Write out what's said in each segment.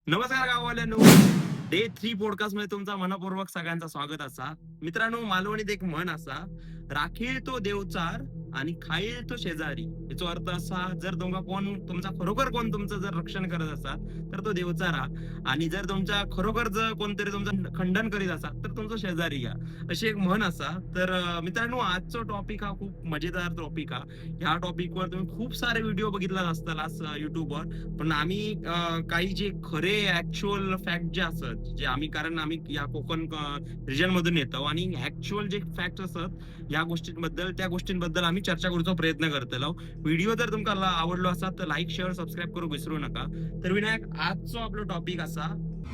नमस्कार गाववाल्यांनो. Day 3 podcast मध्ये तुमचा मनपूर्वक सगळ्यांचा स्वागत असा. मित्रांनो, मालवणीत एक म्हण असा, राखील तो देवचार आणि खाईल तो शेजारी. याचा अर्थ असा, जर तुमचा खरोखर कोण तुमचं जर रक्षण करत असाल तर तो देवचारा, आणि जर तुमच्या खरोखर जर कोणतरी तुमचं खंडन करीत असाल तर तुमचा शेजारी या. अशी एक म्हण असा. तर मित्रांनो, आजचा टॉपिक हा खूप मजेदार टॉपिक हा. ह्या टॉपिकवर तुम्ही खूप सारे व्हिडिओ बघितला असताल युट्यूबवर. पण आम्ही काही जे खरे ऍक्च्युअल फॅक्ट जे असत, जे आम्ही या कोकण रिजन मधून येतो, आणि ऍक्च्युअल जे फॅक्ट असत या गोष्टींबद्दल, त्या गोष्टींबद्दल आम्ही चर्चा करूचा प्रयत्न करतलो. व्हिडिओ जर तुमका आवडलो असा तर लाईक शेअर सबस्क्राईब करू विसरू नका. तर विनायक, आजचा आपला टॉपिक असा,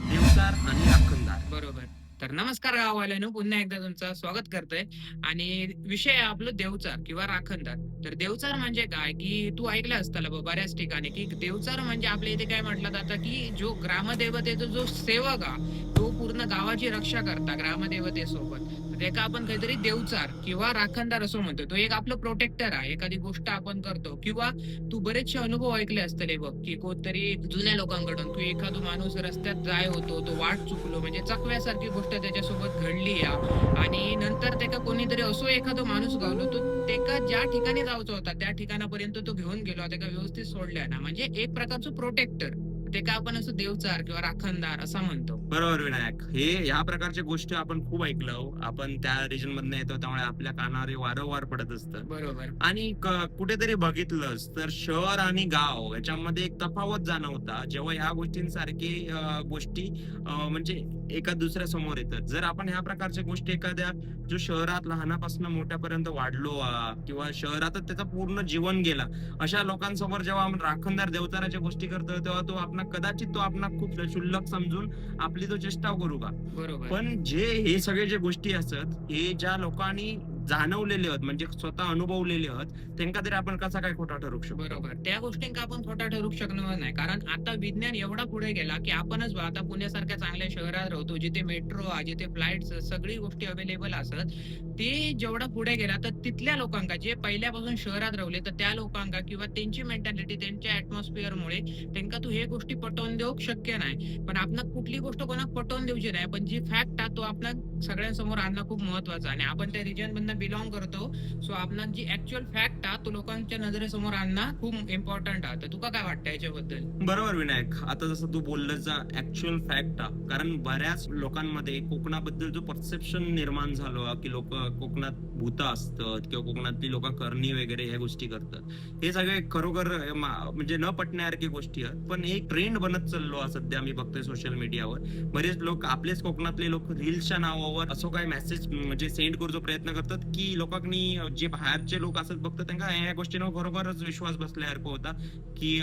देवदार आणि राखणदार. बरोबर. तर नमस्कार गाववाल्यानो, पुन्हा एकदा तुमचं स्वागत करतोय. आणि विषय आहे आपलं देवचार किंवा राखणदार. तर देवचार म्हणजे काय, की तू ऐकलं असताल बऱ्याच ठिकाणी, की देवचार म्हणजे आपल्या इथे काय म्हटलं जातं, की जो ग्रामदेवतेचा जो सेवक हा, तो पूर्ण गावाची रक्षा करता ग्रामदेवतेसोबत. तर त्याका आपण काहीतरी देवचार किंवा राखणदार असं म्हणतो. तो एक आपलं प्रोटेक्टर आहे. एखादी गोष्ट आपण करतो किंवा तू बरेचसे अनुभव ऐकले असतील बघ, की कोणतरी जुन्या लोकांकडून, की एखादा माणूस रस्त्यात जाय होतो, तो वाट चुकलो म्हणजे चकव्यासारखी गोष्ट त्याच्यासोबत घडली या. आणि नंतर त्याका कोणीतरी असो एखादा माणूस गावलो, तो त्याका ज्या ठिकाणी जायचा होता त्या ठिकाणापर्यंत तो घेऊन गेलो, त्याका व्यवस्थित सोडल्या ना, म्हणजे एक प्रकारचं प्रोटेक्टर. ते का आपण असं देवचार किंवा राखणदार असं म्हणतो. बरोबर विनायक. ह्या प्रकारच्या गोष्टी आपण खूप ऐकलं. आपण त्या रिजन मधनं येतो, त्यामुळे आपल्या कानावर हे वारंवार पडत असतं. बरोबर. आणि कुठेतरी बघितलंस तर शहर आणि गाव याच्यामध्ये एक तफावत जाणवता, जेव्हा ह्या गोष्टींसारखे गोष्टी म्हणजे एका दुसऱ्या समोर येतात. जर आपण ह्या प्रकारच्या गोष्टी एखाद्या जो शहरात लहानापासून मोठ्यापर्यंत वाढलो, किंवा शहरातच त्याचा पूर्ण जीवन गेला, अशा लोकांसमोर जेव्हा आपण राखणदार देवताराच्या गोष्टी करतो, तेव्हा तो आपला खूप क्षुल्लक समजून आपली तो चेष्टा करू का. बरोबर. पण हे सगळे जे गोष्टी असत, हे ज्या लोकांनी जाणवलेले आहेत, म्हणजे स्वतः अनुभवलेले आहेत, त्यांना तरी आपण कसा काय खोटा ठरू शकतो. बरोबर. त्या गोष्टींका आपण खोटा ठरू शकणार नाही. कारण आता विज्ञान एवढा पुढे गेला, की आपणच आता पुण्यासारख्या चांगल्या शहरात राहतो, जिथे मेट्रो आहे, जिथे फ्लाइट्स सगळी गोष्टी अवेलेबल असत. ते जेवढा पुढे गेला, तर तिथल्या लोकांका जे पहिल्यापासून शहरात राहिले, तर त्या लोकांका किंवा त्यांची मेंटॅलिटी, त्यांच्या ॲटमॉस्फिअरमुळे त्यांना तू हे गोष्टी पटवून देऊ शक्य नाही. पण आपण कुठली गोष्ट कोणाक पटवून देऊची नाही. पण जी फॅक्ट आहे, तो आपण सगळ्यांसमोर आणणं खूप महत्वाचं आहे. आणि आपण त्या रिजन मधनं बिलॉंग करतो. सो आपणाक जी ऍक्च्युअल फॅक्ट आहे, तो लोकांच्या नजरेसमोर आणणं खूप इम्पॉर्टंट आहे. तर तुका काय वाटतं याच्याबद्दल? बरोबर विनायक. आता जसं तू बोललं ऍक्च्युअल फॅक्ट हा, कारण बऱ्याच लोकांमध्ये कोकणाबद्दल जो परसेप्शन निर्माण झालो, की लोक कोकणात भूत असतात किंवा कोकणातली लोक करणी वगैरे ह्या गोष्टी करतात, हे सगळे खरोखर म्हणजे न पटण्यासारखी गोष्टी आहेत. पण एक ट्रेंड बनत चाललो आहे सध्या, मी बघतोय सोशल मीडियावर. बरेच लोक, आपलेच कोकणातले लोक, रील्सच्या नावावर असं काही मेसेज म्हणजे सेंड करूचा प्रयत्न करतात, की लोकांनी, जे बाहेरचे लोक असत बघतात, त्यांना ह्या गोष्टींवर खरोखरच विश्वास बसल्यासारखं होता, की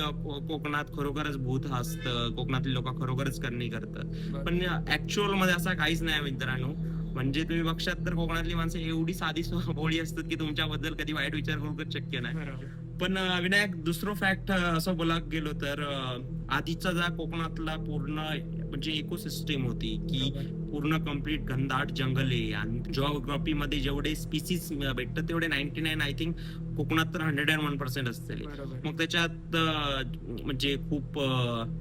कोकणात खरोखरच भूत असतं, कोकणातली लोक खरोखरच करणी करतात. पण ऍक्च्युअल मध्ये असं काहीच नाही मित्रांनो. म्हणजे तुम्ही बघशात तर कोकणातली माणसं एवढी साधी भोळी असतात, की तुमच्याबद्दल कधी वाईट विचार करू शक्य नाही. बरोबर. पण विनायक, दुसरं फॅक्ट असं बोलायला गेलो तर, आधीचा जा कोकणातला पूर्ण म्हणजे इकोसिस्टीम होती, की बरोबर. पूर्ण कम्प्लीट घनदाट जंगले, आणि जिओग्राफी मध्ये जेवढे स्पीसीज भेटतात तेवढे 99 आय थिंक कोकणात तर 101% असतील. बरोबर. मग त्याच्यात म्हणजे खूप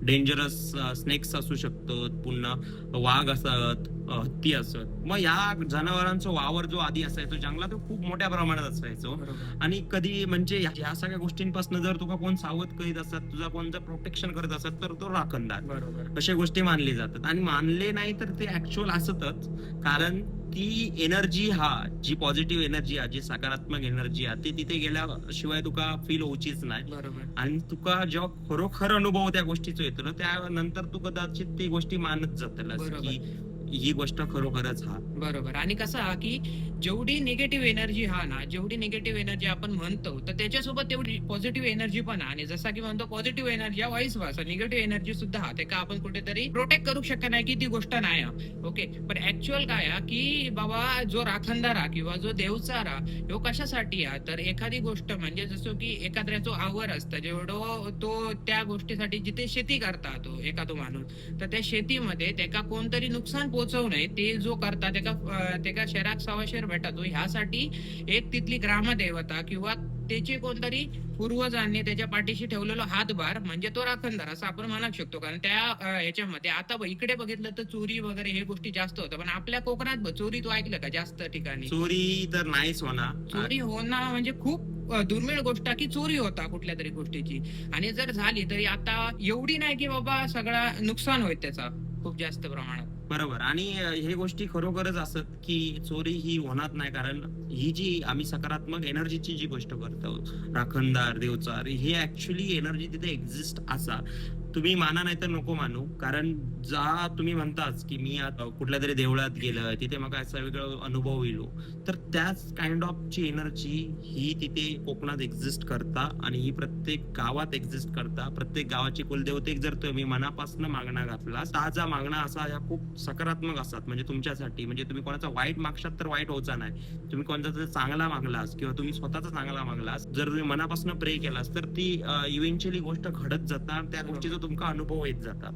डेंजरस स्नेक्स असू शकतात, पुन्हा वाघ असत, हत्ती असत. मग या जनावरांचा वावर जो आधी असायचो जंगलात, तो खूप मोठ्या प्रमाणात असायचो. बरोबर. आणि कधी म्हणजे ह्या सगळ्या गोष्टींपासून जर तुका कोण सावध करीत असत, तुझा कोण जर प्रोटेक्शन करत असत, तर तो राखणदार. बरोबर. अशा गोष्टी मानली जातात, आणि मानले नाही तर ते ऍक्च्युअल असतच. कारण ती एनर्जी हा, जी पॉझिटिव्ह एनर्जी आहे, जी सकारात्मक एनर्जी आहे, ती तिथे गेल्याशिवाय तुका फील होऊचीच नाही. बरोबर. आणि तुका जेव्हा खरोखर अनुभव त्या गोष्टीचा येतो ना, त्यानंतर तू कदाचित ती गोष्टी मानत जातलस, बरोबर. की ही गोष्ट खरोखरच हा. बरोबर. आणि कसं हा, की जेवढी निगेटिव्ह एनर्जी हा ना, जेवढी निगेटिव्ह एनर्जी आपण म्हणतो, तर त्याच्यासोबत तेवढी पॉझिटिव्ह एनर्जी पण आहे. आणि जसा की म्हणतो पॉझिटिव्ह एनर्जी हा व्हाईस वर्सा, निगेटिव्ह एनर्जी सुद्धा हा. ते का आपण कुठेतरी प्रोटेक्ट करू शकत नाही, की ती गोष्ट नाही हा. ओके. पण ऍक्च्युअल काय हा, की बाबा जो राखणदार हा किंवा जो देवचार हा, ह्यो कशासाठी हा, तर एखादी गोष्ट म्हणजे जसं की एखाद्याचं आवर असतं, जेवढं तो त्या गोष्टीसाठी जिथे शेती करता तो एखादो माणूस, तर त्या शेतीमध्ये त्याका कोणतरी नुकसान पोहोचवणे ते जो करता तेका शहराक सवाशेर भेटतो ह्यासाठी एक तिथली ग्रामदेवता किंवा त्याचे कोणतरी पूर्वजांनी त्याच्या पाठीशी ठेवलेला हातभार म्हणजे तो राखणदार असं आपण म्हणू शकतो. कारण त्या ह्याच्यामध्ये आता इकडे बघितलं तर चोरी वगैरे हे गोष्टी जास्त होतात, पण आपल्या कोकणात चोरी तू ऐकलं का जास्त ठिकाणी? चोरी तर नाहीच होणार. चोरी होणं म्हणजे खूप दुर्मिळ गोष्ट आहे की चोरी होता कुठल्या तरी गोष्टीची, आणि जर झाली तरी आता एवढी नाही की बाबा सगळा नुकसान होईल त्याचा खूप जास्त प्रमाणात. बरोबर. आणि हे गोष्टी खरोखरच असत की चोरी ही होणार नाही, कारण ही जी आम्ही सकारात्मक एनर्जीची जी गोष्ट करतो, राखणदार, देवचार, हे ऍक्च्युली एनर्जी तिथे एक्झिस्ट असा. तुम्ही माना नाही तर नको मानू, कारण जा तुम्ही म्हणताच की मी आता कुठल्या तरी देवळात गेलं तिथे मग असा वेगळा अनुभव येलो, तर त्याच काइंड ऑफ ची एनर्जी ही तिथे कोकणात एक्झिस्ट करता आणि ही प्रत्येक गावात एक्झिस्ट करता. प्रत्येक गावाची कुलदेवतेक जर तुम्ही मनापासून मागणा घातला, ताजा मागणा असा ह्या खूप सकारात्मक असतात. म्हणजे तुमच्यासाठी, म्हणजे तुम्ही कोणाचा वाईट मागशात तर वाईट होचा नाही, तुम्ही कोणाचा जर चांगला मागलास किंवा तुम्ही स्वतःचा चांगला मागलास, जर तुम्ही मनापासून प्रे केलास तर ती इव्हेंच्युअली गोष्ट घडत जातात, त्या गोष्टीचा तुमका अनुभव येत जातात.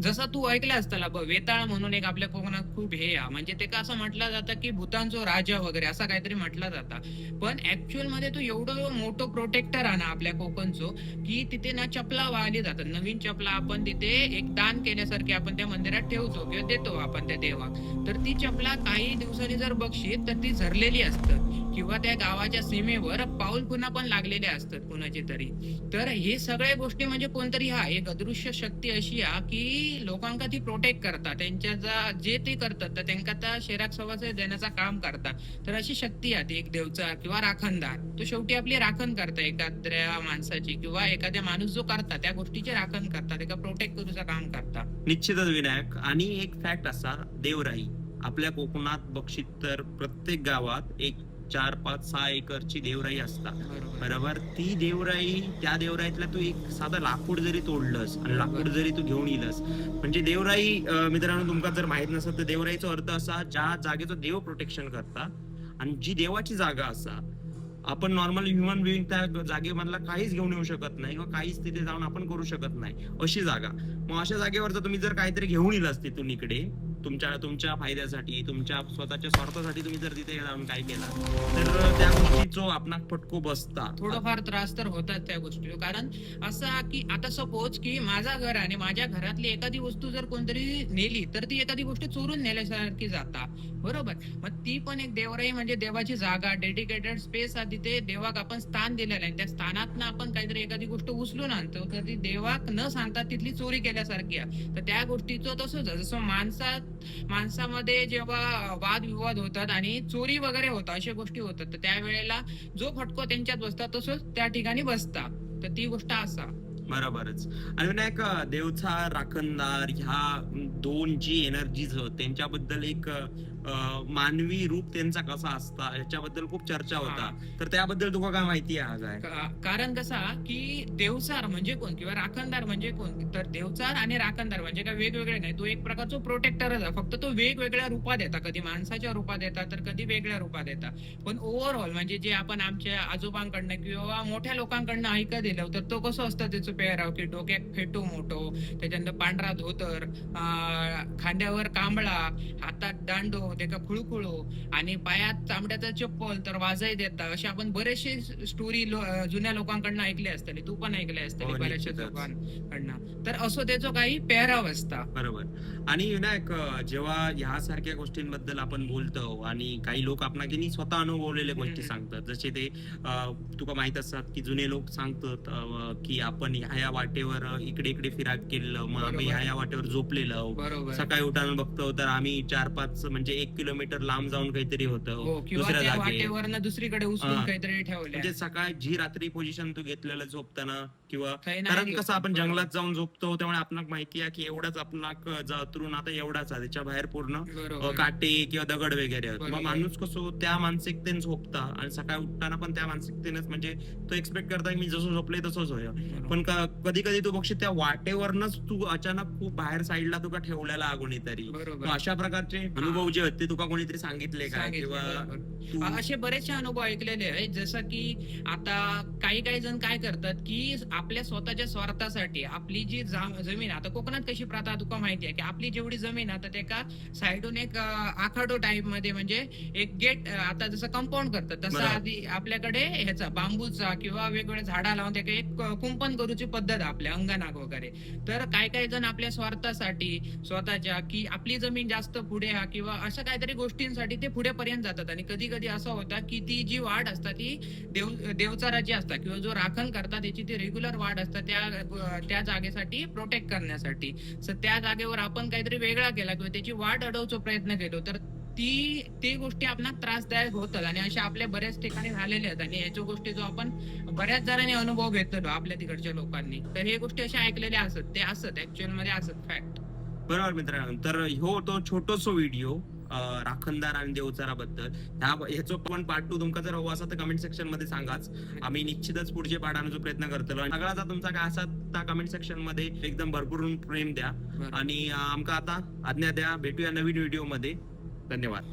जसं तू ऐकलं असताना वेताळ म्हणून एक आपल्या कोकणात खूप हे आहे, म्हणजे ते कसं म्हटलं जातं की भूतांचो राजा वगैरे असं काहीतरी म्हटलं जातं, पण ऍक्च्युअल मध्ये तो एवढं मोठं प्रोटेक्टर आहे ना आपल्या कोकणचो की तिथे ना चपला वाहिली जातात. नवीन चपला आपण तिथे एक दान केल्यासारखी आपण त्या मंदिरात ठेवतो किंवा देतो आपण त्या देवाक, तर ती चपला काही दिवसांनी जर बघशील तर ती झरलेली असतात किंवा त्या गावाच्या सीमेवर पाऊल खुणा पण लागलेल्या असतात कुणाची तरी. तर हे सगळ्या गोष्टी म्हणजे कोणतरी हा एक अदृश्य शक्ती अशी आहे की लोकांका ती प्रोटेक्ट करतात, त्यांच्या जे ते करतात तर त्यांना त्या शहराक सवास देण्याचं काम करतात. तर अशी शक्ती आहे ती एक देवचार किंवा राखणदार. तो शेवटी आपली राखण करता एखाद्या माणसाची किंवा एखाद्या माणूस जो करता त्या गोष्टीचे राखण करतात, एका प्रोटेक्ट करूचं काम करता. निश्चितच विनायक. आणि एक फॅक्ट असा, देवराई आपल्या कोकणात बघशीत तर प्रत्येक गावात एक 4-5-6 एकरची देवराई असतात. बरोबर. ती देवराई, त्या देवराईतला तू एक साधा लाकूड जरी तोडलंस आणि लाकूड जरी तू घेऊन येलस, म्हणजे देवराई मित्रांनो तुमका जर माहित नसेल तर देवराईचा अर्थ असा, ज्या जागेचं देव प्रोटेक्शन करता आणि जी देवाची जागा असा, आपण नॉर्मल ह्युमन बिईंग त्या जागेमधला काहीच घेऊन येऊ शकत नाही किंवा काहीच तिथे जाऊन आपण करू शकत नाही, अशी जागा. मग अशा जागेवर जर तुम्ही जर काहीतरी घेऊन येलास तिथून इकडे तुमच्या फायद्यासाठी, तुमच्या स्वतःच्या स्वार्थासाठी तुम्ही जर तिथे जाऊन काय केला तर त्या गोष्टीचो आपणाक फटको बसता. थोडंफार त्रास तर होतात त्या गोष्टी. कारण असं की आता सपोज की माझा घर आणि माझ्या घरातली एखादी वस्तू जर कोणतरी नेली तर ती एखादी गोष्ट चोरून नेल्यासारखी जाता, बरोबर. मग ती पण एक देवराई म्हणजे देवाची जागा, डेडिकेटेड स्पेस आहे, तिथे देवाक आपण स्थान दिलेलं आहे. त्या स्थानात आपण काहीतरी एखादी गोष्ट उचलून आणतो तर ती देवाक न सांगता तिथली चोरी केल्यासारखी आहे. तर त्या गोष्टीचं तसंच आहे. जसं माणसामध्ये जेव्हा वादविवाद होतात आणि चोरी वगैरे होतात, अशा गोष्टी होतात, तर त्यावेळेला जो फटको त्यांच्यात बसता तसंच त्या ठिकाणी बसता. तर ती गोष्ट असा. बरोबरच. आणि विनायक, देवचार, राखणदार ह्या दोन जी एनर्जीज त्यांच्याबद्दल एक मानवी रूप त्यांचा कसा असता याच्याबद्दल खूप चर्चा होता, तर त्याबद्दल तुला काय माहिती आहे काय? कारण कसा की देवचार म्हणजे कोण किंवा राखणदार म्हणजे कोण, तर देवचार आणि राखणदार म्हणजे काय वेगवेगळे नाही, तो एक प्रकारचा प्रोटेक्टरच आहे. फक्त तो वेगवेगळ्या रूपात येतात, कधी माणसाच्या रूपात येतात तर कधी वेगळ्या रूपात येतात. पण ओव्हरऑल म्हणजे जे आपण आमच्या आजोबांकडनं किंवा मोठ्या लोकांकडनं ऐकत दिलं तर तो कसं असतं त्याचं पेहराव की डोक्यात फेटू मोठो, त्याच्यानंतर पांढरा धोतर, खांद्यावर कांबळा, हातात दांडो त्याका खुळखुळो आणि पायात चामड्याचा चप्पल तर वाजाय देता. असे आपण बरेचसे स्टोरी जुन्या लोकांकडनं ऐकले असतले, तू पण ऐकले असतले बऱ्याचशा लोकांकडनं. तर असं त्याचं काही पेहराव असता. बरोबर. आणि विनायक, जेव्हा ह्यासारख्या गोष्टींबद्दल आपण बोलतो आणि काही लोक आपणाला स्वतः अनुभवलेल्या गोष्टी सांगतात, जसे ते तुका माहित असतात की जुने लोक सांगतात की आपण ह्या वाटेवर इकडे इकडे फिराक केलं, मग आम्ही ह्या वाटेवर झोपलेलो, सकाळी उठान बघतो तर आम्ही 4-5 म्हणजे 1 किलोमीटर लांब जाऊन काहीतरी होतं दुसऱ्या जागेवर दुसरीकडे उचलून काहीतरी ठेवलं. म्हणजे सकाळी जी रात्री पोझिशन तू घेतलेलं झोपताना किंवा, कारण कसं आपण जंगलात जाऊन झोपतो त्यामुळे आपणाक माहिती आहे की एवढाच आपणाक जातरून आता एवढाच आहे, त्याच्या बाहेर पूर्ण काटे किंवा दगड वगैरे आहेत. मग माणूस कसं त्या मानसिकतेने झोपता आणि सकाळी उठताना पण त्या मानसिकतेनेच, म्हणजे तो एक्सपेक्ट करता की मी जसं झोपले तसंच होय. पण कधी कधी तू बघशील त्या वाटेवरनच तू अचानक खूप बाहेर साईडला तुका ठेवलेला कोणीतरी. अशा प्रकारचे अनुभव जे होते तुका कोणीतरी सांगितले काय किंवा असे बरेचसे अनुभव ऐकलेले आहेत. जसं की आता काही जण काय करतात की आपल्या स्वतःच्या स्वार्थासाठी आपली जी जमीन, आता कोकणात कशी प्रथा तुका माहिती आहे की आपली जेवढी जमीन आता त्याका साईडून एक आखाडो टाईप मध्ये म्हणजे एक गेट, आता जसं कंपाऊंड करतात तसं बरोबर. आधी आपल्याकडे ह्याचा बांबूचा किंवा वेगवेगळ्या झाडा लावून त्याला एक कुंपण करूची पद्धत आहे आपल्या अंगणाक वगैरे. तर काही काही जण आपल्या स्वार्थासाठी स्वतःच्या की आपली जमीन जास्त पुढे हा किंवा अशा काहीतरी गोष्टींसाठी ते पुढे पर्यंत जातात. आणि कधी कधी असं होतं की ती जी वाढ असतात ती देवचाराची असतात किंवा जो राखण करतात त्याची ती रेग्युलर वाढ असतात त्या जागेसाठी प्रोटेक्ट करण्यासाठी. सो त्या जागेवर आपण काहीतरी वेगळा केला किंवा त्याची वाढ अडवचा प्रयत्न केलो तर ती गोष्टी आपल्याला त्रासदायक होतात. आणि अशा आपल्या बऱ्याच ठिकाणी झालेल्या आहेत आणि याच्या गोष्टी जो आपण बऱ्याच जणांनी अनुभव घेतलेलो आपल्या तिकडच्या लोकांनी. तर हे गोष्टी अशा ऐकलेल्या असत, ते असत ऍक्च्युअल मध्ये असत फॅक्ट. बरोबर मित्रांनो, तर ह्यो तो छोटोसो व्हिडिओ राखणदार आणि देवचाराबद्दल ह्याचो पण पार्ट 2 तुमका जर हवं असा तर कमेंट सेक्शन मध्ये सांगाच. आम्ही निश्चितच पुढचे पार्ट आणण्याचा प्रयत्न करतलो. आणि सगळ्याचा तुमचा काय असा त्या कमेंट सेक्शन मध्ये एकदम भरपूर प्रेम द्या. आणि आमका आता आज्ञा द्या. भेटूया नवीन व्हिडिओ मध्ये. धन्यवाद.